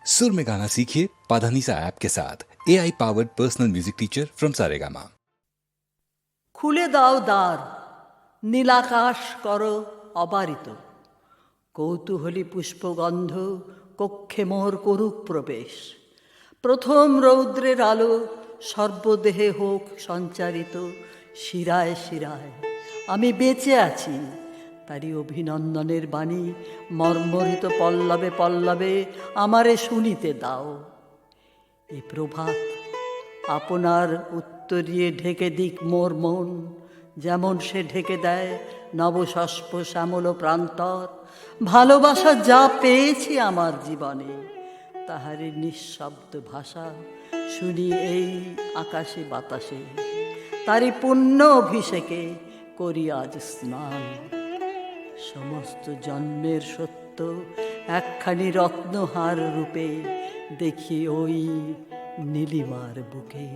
सुर में गाना सीखिए पाधानीसा ऐप के साथ AI powered personal music teacher from Saregama. খুলে দাও দ্বার, নীলাকাশ করো অবারিত, কৌতূহলী পুষ্পগন্ধ কক্ষে মোর করুক প্রবেশ। প্রথম রৌদ্রের আলো সর্বদেহে হোক সঞ্চারিত, শিরায় শিরায় আমি বেঁচে আছি, তারই অভিনন্দনের বাণী মর্মরিত পল্লবে পল্লবে আমারে শুনিতে দাও। এ প্রভাত আপনার উত্তরিয়ে ঢেকে দিক মোর মন, যেমন সে ঢেকে দেয় নবশস্প শ্যামল প্রান্তর। ভালোবাসা যা পেয়েছি আমার জীবনে, তাহারই নিঃশব্দ ভাষা শুনি এই আকাশে বাতাসে। তারই পুণ্য অভিষেকে করি আজ স্নান। সমস্ত জন্মের সত্য একখানি রত্নহার রূপে দেখি ওই নীলিমার বুকে।